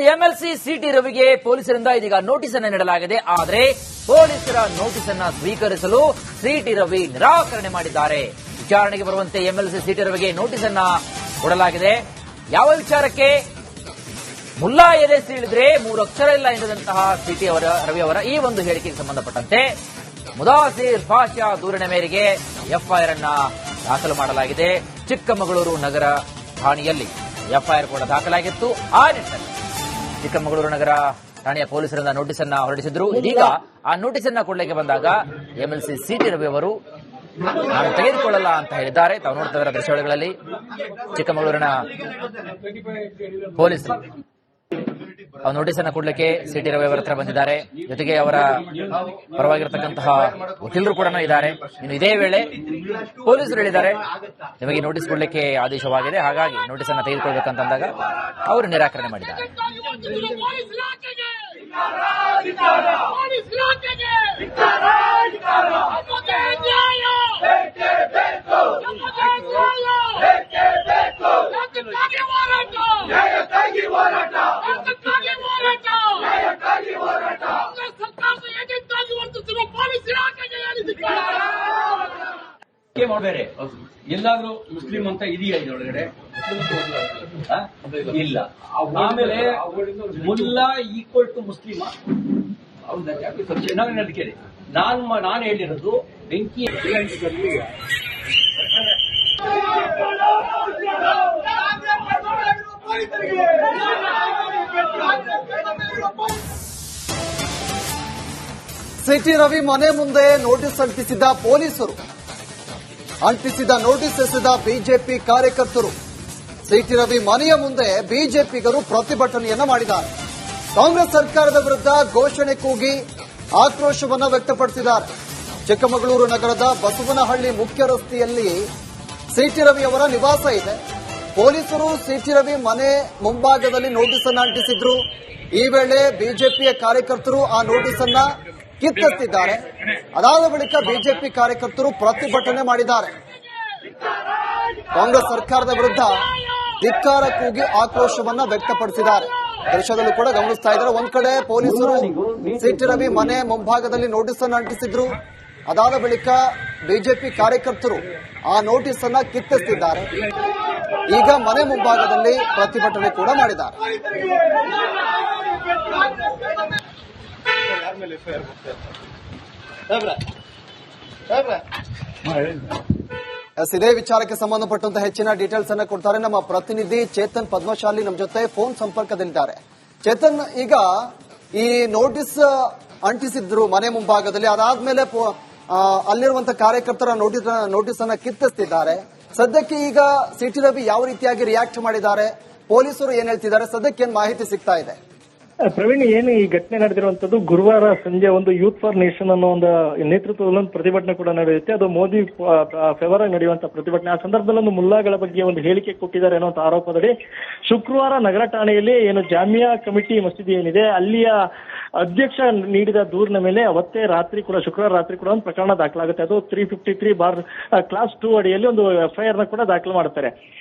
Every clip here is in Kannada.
ಎಂಎಲ್ಸಿ ಸಿಟಿ ರವಿಗೆ ಪೊಲೀಸರಿಂದ ಇದೀಗ ನೋಟಿಸ್ ಅನ್ನು ನೀಡಲಾಗಿದೆ. ಆದರೆ ಪೊಲೀಸರ ನೋಟಿಸ್ ಅನ್ನು ಸ್ವೀಕರಿಸಲು ಸಿಟಿ ರವಿ ನಿರಾಕರಣೆ ಮಾಡಿದ್ದಾರೆ. ವಿಚಾರಣೆಗೆ ಬರುವಂತೆ ಎಂಎಲ್ಸಿ ಸಿಟಿ ರವಿಗೆ ನೋಟಿಸ್ ಅನ್ನು ಕೊಡಲಾಗಿದೆ. ಯಾವ ವಿಚಾರಕ್ಕೆ? ಮುಲ್ಲಾ ಎದೆ ಸೀಳಿದ್ರೆ 3 ಅಕ್ಷರ ಇಲ್ಲ ಎನ್ನುವಂತಹ ಸಿಟಿ ರವಿ ಅವರ ಈ ಒಂದು ಹೇಳಿಕೆಗೆ ಸಂಬಂಧಪಟ್ಟಂತೆ ಮುದಾಸಿರ್ ಪಾಷಾ ದೂರಿನ ಮೇರೆಗೆ ಎಫ್ಐಆರ್ ಅನ್ನ ದಾಖಲು ಮಾಡಲಾಗಿದೆ. ಚಿಕ್ಕಮಗಳೂರು ನಗರ ಠಾಣೆಯಲ್ಲಿ ಎಫ್ಐಆರ್ ಕೂಡ ದಾಖಲಾಗಿತ್ತು. ಆ ನಿಟ್ಟಿನಲ್ಲಿ ಚಿಕ್ಕಮಗಳೂರು ನಗರ ಠಾಣೆಯ ಪೊಲೀಸರಿಂದ ನೋಟಿಸ್ ಅನ್ನ ಹೊರಡಿಸಿದ್ರು. ಇದೀಗ ಆ ನೋಟಿಸ್ ಅನ್ನ ಕೊಡಲಿಕ್ಕೆ ಬಂದಾಗ ಎಂಎಲ್ಸಿ ಸಿಟಿ ರವಿ ಅವರು ನಾನು ತೆಗೆದುಕೊಳ್ಳಲ್ಲ ಅಂತ ಹೇಳಿದ್ದಾರೆ. ತಾವು ನೋಡ್ತಾ ಇದ್ದಾರೆ ದೃಶ್ಯಾವಳಿಗಳಲ್ಲಿ ಚಿಕ್ಕಮಗಳೂರಿನ ಪೊಲೀಸರು ನೋಟಿಸ್ ಅನ್ನ ಕೊಡ್ಲಿಕ್ಕೆ ಸಿಟಿ ರವಿ ಅವರ ಹತ್ರ ಬಂದಿದ್ದಾರೆ. ಜೊತೆಗೆ ಅವರ ಪರವಾಗಿರತಕ್ಕಂತಹ ವಕೀಲರು ಕೂಡ ಇದ್ದಾರೆ. ಇನ್ನು ಇದೇ ವೇಳೆ ಪೊಲೀಸರು ಹೇಳಿದ್ದಾರೆ ನಿಮಗೆ ನೋಟಿಸ್ ಕೊಡ್ಲಿಕ್ಕೆ ಆದೇಶವಾಗಿದೆ, ಹಾಗಾಗಿ ನೋಟಿಸ್ ಅನ್ನ ತೆಗೆದುಕೊಳ್ಬೇಕಂತಂದಾಗ ಅವರು ನಿರಾಕರಣೆ ಮಾಡಿದ್ದಾರೆ. ಬೇರೆ ಎಲ್ಲಾದ್ರೂ ಮುಸ್ಲಿಂ ಅಂತ ಇದೆಯಾ ಇದರೊಳಗಡೆ? ಇಲ್ಲ. ಆಮೇಲೆ ಮುಲ್ಲಾ ಈಕ್ವಲ್ ಟು ಮುಸ್ಲಿಮ ಕೇಳಿ. ನಾನು ಹೇಳಿರೋದು ಬೆಂಕಿ ಸಿಟಿ ರವಿ ಮನೆ ಮುಂದೆ ನೋಟಿಸ್ ಅಂಟಿಸಿದ ಪೊಲೀಸರು, ಅಂಟಿಸಿದ ನೋಟಿಸ್ ಎಸೆದ ಬಿಜೆಪಿ ಕಾರ್ಯಕರ್ತರು. ಸಿಟಿ ರವಿ ಮನೆಯ ಮುಂದೆ ಬಿಜೆಪಿಗರು ಪ್ರತಿಭಟನೆಯನ್ನ ಮಾಡಿದ್ದಾರೆ. ಕಾಂಗ್ರೆಸ್ ಸರ್ಕಾರದ ವಿರುದ್ಧ ಘೋಷಣೆ ಕೂಗಿ ಆಕ್ರೋಶವನ್ನ ವ್ಯಕ್ತಪಡಿಸಿದ್ದಾರೆ. ಚಿಕ್ಕಮಗಳೂರು ನಗರದ ಬಸವನಹಳ್ಳಿ ಮುಖ್ಯ ರಸ್ತೆಯಲ್ಲಿ ಸಿಟಿ ರವಿ ಅವರ ನಿವಾಸ ಇದೆ. ಪೊಲೀಸರು ಸಿಟಿ ರವಿ ಮನೆ ಮುಂಭಾಗದಲ್ಲಿ ನೋಟಿಸ್ ಅನ್ನ ಅಂಟಿಸಿದ್ರು. ಈ ವೇಳೆ ಬಿಜೆಪಿಯ ಕಾರ್ಯಕರ್ತರು ಆ ನೋಟಿಸ್ ಅನ್ನ ಕಿತ್ತೆತ್ತಿದ್ದಾರೆ. ಅದಾದ ಬಳಿಕ ಬಿಜೆಪಿ ಕಾರ್ಯಕರ್ತರು ಪ್ರತಿಭಟನೆ ಮಾಡಿದ್ದಾರೆ. ಕಾಂಗ್ರೆಸ್ ಸರ್ಕಾರದ ವಿರುದ್ಧ ಧಿಕ್ಕಾರ ಕೂಗಿ ಆಕ್ರೋಶವನ್ನ ವ್ಯಕ್ತಪಡಿಸಿದ್ದಾರೆ. ದೃಶ್ಯದಲ್ಲೂ ಕೂಡ ಗಮನಿಸ್ತಾ ಇದ್ದಾರೆ. ಒಂದ್ ಕಡೆ ಪೊಲೀಸರು ಸಿಟಿ ರವಿ ಮನೆ ಮುಂಭಾಗದಲ್ಲಿ ನೋಟಿಸ್ ಅನ್ನು ಅಂಟಿಸಿದ್ರು. ಅದಾದ ಬಳಿಕ ಬಿಜೆಪಿ ಕಾರ್ಯಕರ್ತರು ಆ ನೋಟಿಸ್ ಅನ್ನ ಕಿತ್ತೆತ್ತಿದ್ದಾರೆ. ಈಗ ಮನೆ ಮುಂಭಾಗದಲ್ಲಿ ಪ್ರತಿಭಟನೆ ಕೂಡ ಮಾಡಿದ್ದಾರೆ. ಇದೇ ವಿಚಾರಕ್ಕೆ ಸಂಬಂಧಪಟ್ಟಂತ ಹೆಚ್ಚಿನ ಡೀಟೇಲ್ಸ್ ಅನ್ನ ಕೊಡ್ತಾರೆ ನಮ್ಮ ಪ್ರತಿನಿಧಿ ಚೇತನ್ ಪದ್ಮಶಾಲಿ ನಮ್ಮ ಜೊತೆ ಫೋನ್ ಸಂಪರ್ಕದಲ್ಲಿದ್ದಾರೆ. ಚೇತನ್, ಈಗ ಈ ನೋಟಿಸ್ ಅಂಟಿಸಿದ್ರು ಮನೆ ಮುಂಭಾಗದಲ್ಲಿ, ಅದಾದ್ಮೇಲೆ ಅಲ್ಲಿರುವಂತಹ ಕಾರ್ಯಕರ್ತರ ನೋಟಿಸ್ ಅನ್ನ ಕಿತ್ತಿಸ್ತಿದ್ದಾರೆ. ಸದ್ಯಕ್ಕೆ ಈಗ ಸಿಟಿ ರವಿ ಯಾವ ರೀತಿಯಾಗಿ ರಿಯಾಕ್ಟ್ ಮಾಡಿದ್ದಾರೆ, ಪೊಲೀಸರು ಏನ್ ಹೇಳ್ತಿದ್ದಾರೆ, ಸದ್ಯಕ್ಕೆ ಏನ್ ಮಾಹಿತಿ ಸಿಗ್ತಾ ಇದೆ? ಪ್ರವೀಣ್, ಏನು ಈ ಘಟನೆ ನಡೆದಿರುವಂತದ್ದು ಗುರುವಾರ ಸಂಜೆ ಒಂದು ಯೂತ್ ಫಾರ್ ನೇಷನ್ ಅನ್ನೋ ಒಂದು ನೇತೃತ್ವದಲ್ಲಿ ಒಂದು ಪ್ರತಿಭಟನೆ ಕೂಡ ನಡೆಯುತ್ತೆ. ಅದು ಮೋದಿ ಫೇವರ್ ಆಗಿ ನಡೆಯುವಂತ ಪ್ರತಿಭಟನೆ. ಆ ಸಂದರ್ಭದಲ್ಲಿ ಒಂದು ಮುಲ್ಲಾಗಳ ಬಗ್ಗೆ ಒಂದು ಹೇಳಿಕೆ ಕೊಟ್ಟಿದ್ದಾರೆ ಅನ್ನೋ ಆರೋಪದಡಿ ಶುಕ್ರವಾರ ನಗರ ಠಾಣೆಯಲ್ಲಿ ಏನು ಜಾಮಿಯಾ ಕಮಿಟಿ ಮಸೀದಿ ಏನಿದೆ ಅಲ್ಲಿಯ ಅಧ್ಯಕ್ಷ ನೀಡಿದ ದೂರಿನ ಮೇಲೆ ಅವತ್ತೇ ರಾತ್ರಿ ಕೂಡ ಶುಕ್ರವಾರ ರಾತ್ರಿ ಕೂಡ ಒಂದು ಪ್ರಕರಣ ದಾಖಲಾಗುತ್ತೆ. ಅದು 353 ಕ್ಲಾಸ್ 2 ಅಡಿಯಲ್ಲಿ ಒಂದು ಎಫ್ಐಆರ್ ನ ಕೂಡ ದಾಖಲು ಮಾಡ್ತಾರೆ.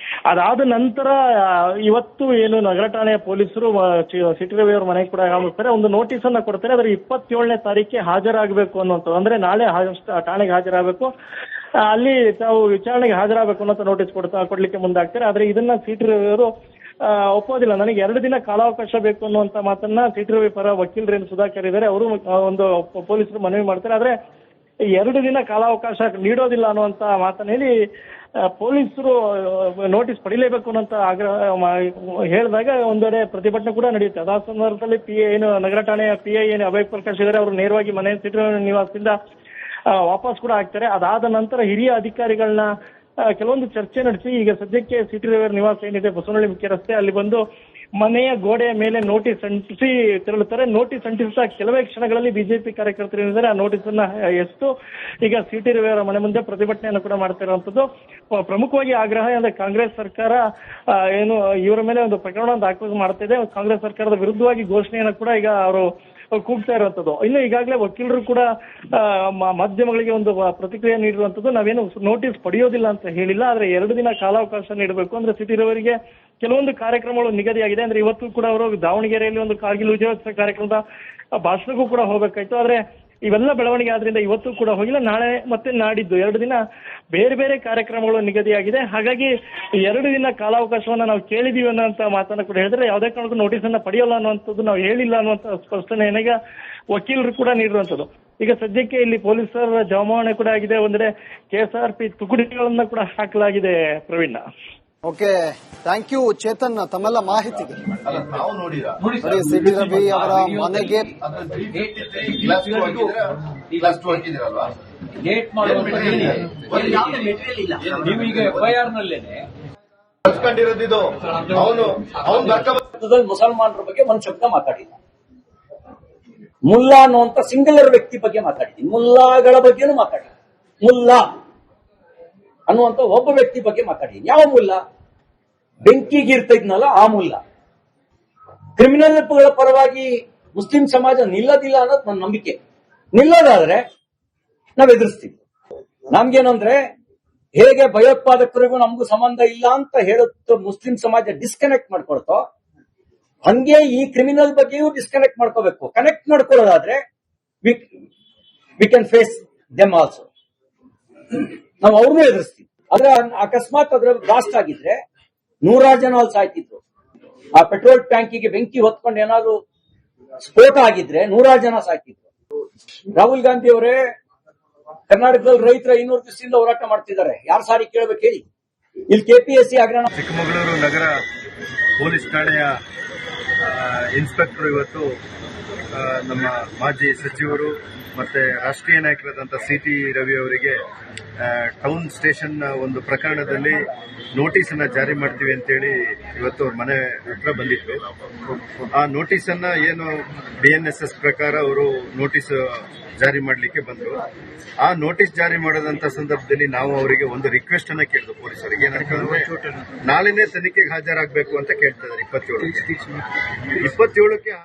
ಅದಾದ ನಂತರ ಇವತ್ತು ಏನು ನಗರ ಠಾಣೆಯ ಪೊಲೀಸರು ಸಿಟಿ ರವಿ ಅವರ ಮನೆಗೆ ಕೂಡ ಆಗಮಿಸ್ತಾರೆ. ಒಂದು ನೋಟಿಸ್ ಅನ್ನ ಕೊಡ್ತಾರೆ. ಅದರ 27ನೇ ತಾರೀಕಿಗೆ ಹಾಜರಾಗಬೇಕು ಅನ್ನುವಂಥದ್ದು, ಅಂದ್ರೆ ನಾಳೆ ಠಾಣೆಗೆ ಹಾಜರಾಗಬೇಕು, ಅಲ್ಲಿ ತಾವು ವಿಚಾರಣೆಗೆ ಹಾಜರಾಗಬೇಕು ಅನ್ನೋ ನೋಟಿಸ್ ಕೊಡ್ಲಿಕ್ಕೆ ಮುಂದಾಗ್ತಾರೆ. ಆದ್ರೆ ಇದನ್ನ ಸಿಟಿ ರವಿ ಅವರು ಒಪ್ಪೋದಿಲ್ಲ. ನನಗೆ 2 ದಿನ ಕಾಲಾವಕಾಶ ಬೇಕು ಅನ್ನುವಂತ ಮಾತನ್ನ ಸಿಟಿ ರವಿ ಪರ ವಕೀಲರೇನು ಸುಧಾಕರ್ ಇದ್ದಾರೆ ಅವರು ಒಂದು ಪೊಲೀಸರು ಮನವಿ ಮಾಡ್ತಾರೆ. ಆದ್ರೆ 2 ದಿನ ಕಾಲಾವಕಾಶ ನೀಡೋದಿಲ್ಲ ಅನ್ನುವಂತ ಮಾತನ್ನ ಹೇಳಿ ಪೊಲೀಸರು ನೋಟಿಸ್ ಪಡಿಲೇಬೇಕು ಅನ್ನೋಂತ ಆಗ್ರಹ ಹೇಳಿದಾಗ ಒಂದೆಡೆ ಪ್ರತಿಭಟನೆ ಕೂಡ ನಡೆಯುತ್ತೆ. ಅದಾದ ಸಂದರ್ಭದಲ್ಲಿ ಏನು ನಗರ ಠಾಣೆಯ PI ಏನು ಅಭಯ್ ಪ್ರಕಾಶ್ ಇದ್ದಾರೆ ಅವರು ನೇರವಾಗಿ ಮನೆ ಸಿಟಿ ನಿವಾಸದಿಂದ ವಾಪಸ್ ಕೂಡ ಆಗ್ತಾರೆ. ಅದಾದ ನಂತರ ಹಿರಿಯ ಅಧಿಕಾರಿಗಳನ್ನ ಕೆಲವೊಂದು ಚರ್ಚೆ ನಡೆಸಿ ಈಗ ಸದ್ಯಕ್ಕೆ ಸಿಟಿ ರವಿ ನಿವಾಸ ಏನಿದೆ ಬಸವನಹಳ್ಳಿ ಮುಖ್ಯ ರಸ್ತೆ ಅಲ್ಲಿ ಬಂದು ಮನೆಯ ಗೋಡೆಯ ಮೇಲೆ ನೋಟಿಸ್ ಅಂಟಿಸಿ ತೆರಳುತ್ತಾರೆ. ನೋಟಿಸ್ ಅಂಟಿಸಿದ ಕೆಲವೇ ಕ್ಷಣಗಳಲ್ಲಿ ಬಿಜೆಪಿ ಕಾರ್ಯಕರ್ತರು ಏನಿದ್ದಾರೆ ಆ ನೋಟಿಸ್ ಅನ್ನ ಎಸ್ತು ಈಗ ಸಿಟಿ ರವಿ ಅವರ ಮನೆ ಮುಂದೆ ಪ್ರತಿಭಟನೆಯನ್ನು ಕೂಡ ಮಾಡ್ತಾ ಇರುವಂತದ್ದು. ಪ್ರಮುಖವಾಗಿ ಆಗ್ರಹ ಅಂದ್ರೆ ಕಾಂಗ್ರೆಸ್ ಸರ್ಕಾರ ಏನು ಇವರ ಮೇಲೆ ಒಂದು ಪ್ರಕರಣ ದಾಖಲು ಮಾಡ್ತಾ ಇದೆ. ಕಾಂಗ್ರೆಸ್ ಸರ್ಕಾರದ ವಿರುದ್ಧವಾಗಿ ಘೋಷಣೆಯನ್ನು ಕೂಡ ಈಗ ಅವರು ಕೂಗ್ತಾ ಇರುವಂತದ್ದು. ಇನ್ನು ಈಗಾಗಲೇ ವಕೀಲರು ಕೂಡ ಮಾಧ್ಯಮಗಳಿಗೆ ಒಂದು ಪ್ರತಿಕ್ರಿಯೆ ನೀಡಿರುವಂತದ್ದು, ನಾವೇನು ನೋಟಿಸ್ ಪಡೆಯೋದಿಲ್ಲ ಅಂತ ಹೇಳಿಲ್ಲ, ಆದ್ರೆ 2 ದಿನ ಕಾಲಾವಕಾಶ ನೀಡಬೇಕು ಅಂದ್ರೆ ಸಿಟಿ ರವರಿಗೆ ಕೆಲವೊಂದು ಕಾರ್ಯಕ್ರಮಗಳು ನಿಗದಿಯಾಗಿದೆ. ಅಂದ್ರೆ ಇವತ್ತು ಕೂಡ ಅವರು ದಾವಣಗೆರೆಯಲ್ಲಿ ಒಂದು ಕಾರ್ಗಿಲ್ ವಿಜಯೋತ್ಸವ ಕಾರ್ಯಕ್ರಮದ ಭಾಷಣಕ್ಕೂ ಕೂಡ ಹೋಗಬೇಕಾಯ್ತು. ಆದ್ರೆ ಇವೆಲ್ಲ ಬೆಳವಣಿಗೆ ಆದ್ರಿಂದ ಇವತ್ತು ಕೂಡ ಹೋಗಿಲ್ಲ. ನಾಳೆ ಮತ್ತೆ ನಾಡಿದ್ದು 2 ದಿನ ಬೇರೆ ಬೇರೆ ಕಾರ್ಯಕ್ರಮಗಳು ನಿಗದಿಯಾಗಿದೆ. ಹಾಗಾಗಿ 2 ದಿನ ಕಾಲಾವಕಾಶವನ್ನ ನಾವು ಕೇಳಿದೀವಿ ಅನ್ನೋಂತ ಮಾತನ್ನ ಕೂಡ ಹೇಳಿದ್ರೆ ಯಾವುದೇ ಕಾರಣಕ್ಕೂ ನೋಟಿಸ್ ಅನ್ನ ಪಡೆಯಲ್ಲ ಅನ್ನುವಂಥದ್ದು ನಾವು ಹೇಳಿಲ್ಲ ಅನ್ನುವಂತ ಸ್ಪಷ್ಟನೆ ಈಗ ವಕೀಲರು ಕೂಡ ನೀಡಿರುವಂತದ್ದು. ಈಗ ಸದ್ಯಕ್ಕೆ ಇಲ್ಲಿ ಪೊಲೀಸರ ಜಮಾವಣೆ ಕೂಡ ಆಗಿದೆ. ಒಂದೆಡೆ KSRP ತುಕಡಿಗಳನ್ನ ಕೂಡ ಹಾಕಲಾಗಿದೆ. Praveen, okay, thank you Chetan ತಮ್ಮೆಲ್ಲ ಮಾಹಿತಿಗೆ. ನಾವು ನೋಡಿದ ನೋಡಿ, ಸಿಟಿ ರವಿ ಅವರ ಮನೆಗೆ ಗೇಟ್ ಮಾಡುವಂತ ನೀವೀಗ FIR ನಲ್ಲೇನೆ ಕಂಡಿರೋದಿದು. ಅವನು ಮುಸಲ್ಮಾನರ ಬಗ್ಗೆ ಒಂದ್ ಶಬ್ದ ಮಾತಾಡಿಲ್ಲ. ಮುಲ್ಲಾ ಅನ್ನುವಂತ ಸಿಂಗುಲರ್ ವ್ಯಕ್ತಿ ಬಗ್ಗೆ ಮಾತಾಡಿದ್ದೀನಿ. ಮುಲ್ಲಾಗಳ ಬಗ್ಗೆನೂ ಮಾತಾಡಿ, ಮುಲ್ಲಾ ಅನ್ನುವಂತ ಒಬ್ಬ ವ್ಯಕ್ತಿ ಬಗ್ಗೆ ಮಾತಾಡಿದ್ದೀನಿ. ಯಾವ ಮುಲ್ಲಾ? ಬೆಂಕಿಗಿರ್ತಾ ಇದ್ನಲ್ಲ ಆ ಮುಲ್ಲಾ. ಕ್ರಿಮಿನಲ್ಗಳ ಪರವಾಗಿ ಮುಸ್ಲಿಂ ಸಮಾಜ ನಿಲ್ಲದಿಲ್ಲ ಅನ್ನೋದು ನನ್ನ ನಂಬಿಕೆ. ನಿಲ್ಲೋದಾದ್ರೆ ನಾವ್ ಎದುರಿಸ್ತೀವಿ. ನಮ್ಗೇನಂದ್ರೆ ಹೇಗೆ ಭಯೋತ್ಪಾದಕರಿಗೂ ನಮಗೂ ಸಂಬಂಧ ಇಲ್ಲ ಅಂತ ಹೇಳುತ್ತೋ ಮುಸ್ಲಿಂ ಸಮಾಜ ಡಿಸ್ಕನೆಕ್ಟ್ ಮಾಡ್ಕೊಳ್ತೋ, ಹಂಗೆ ಈ ಕ್ರಿಮಿನಲ್ ಬಗ್ಗೆಯೂ ಡಿಸ್ಕನೆಕ್ಟ್ ಮಾಡ್ಕೋಬೇಕು. ಕನೆಕ್ಟ್ ಮಾಡ್ಕೊಳ್ಳೋದಾದ್ರೆ we can face them also. ನಾವು ಅವ್ರನ್ನೂ ಎದುರಿಸ್ತೀವಿ. ಆದ್ರೆ ಅಕಸ್ಮಾತ್ ಅದ್ರ ಬ್ಲಾಸ್ಟ್ ಆಗಿದ್ರೆ 100 ಜನ ಅಲ್ಲಿ ಸಾಯ್ತಿದ್ರು. ಆ ಪೆಟ್ರೋಲ್ ಟ್ಯಾಂಕಿಗೆ ಬೆಂಕಿ ಹೊತ್ಕೊಂಡು ಏನಾದ್ರು ಸ್ಫೋಟ ಆಗಿದ್ರೆ 100 ಜನ ಸಾಯ್ತಿದ್ರು. ರಾಹುಲ್ ಗಾಂಧಿ ಅವರೇ ಕರ್ನಾಟಕದಲ್ಲಿ ರೈತರ 500 ದಿವಸದಿಂದ ಹೋರಾಟ ಮಾಡ್ತಿದ್ದಾರೆ. ಯಾರು ಸಾರಿ ಕೇಳಬೇಕು ಹೇಳಿ? ಇಲ್ಲಿ KPSC ಹಗರಣ. ಚಿಕ್ಕಮಗಳೂರು ನಗರ ಪೊಲೀಸ್ ಠಾಣೆಯ ಇನ್ಸ್ಪೆಕ್ಟರ್ ಇವತ್ತು ನಮ್ಮ ಮಾಜಿ ಸಚಿವರು ಮತ್ತೆ ರಾಷ್ಟ್ರೀಯ ನಾಯಕರಾದಂತಹ CT ರವಿ ಅವರಿಗೆ ಟೌನ್ ಸ್ಟೇಷನ್ ಒಂದು ಪ್ರಕರಣದಲ್ಲಿ ನೋಟಿಸ್ ಅನ್ನ ಜಾರಿ ಮಾಡ್ತೀವಿ ಅಂತೇಳಿ ಇವತ್ತು ಅವ್ರ ಮನೆ ಹತ್ರ ಬಂದಿತ್ತು. ಆ ನೋಟಿಸ್ ಅನ್ನ ಏನು BNSS ಪ್ರಕಾರ ಅವರು ನೋಟಿಸ್ ಜಾರಿ ಮಾಡಲಿಕ್ಕೆ ಬಂದ್ರು. ಆ ನೋಟಿಸ್ ಜಾರಿ ಮಾಡೋದಂತ ಸಂದರ್ಭದಲ್ಲಿ ನಾವು ಅವರಿಗೆ ಒಂದು ರಿಕ್ವೆಸ್ಟ್ ಅನ್ನ ಕೇಳಿದ್ವು ಪೊಲೀಸರಿಗೆ. ಏನಂತಂದ್ರೆ ನಾಳೆನೇ ತನಿಖೆಗೆ ಹಾಜರಾಗಬೇಕು ಅಂತ ಕೇಳ್ತಾ ಇದ್ದಾರೆ. 27ಕ್ಕೆ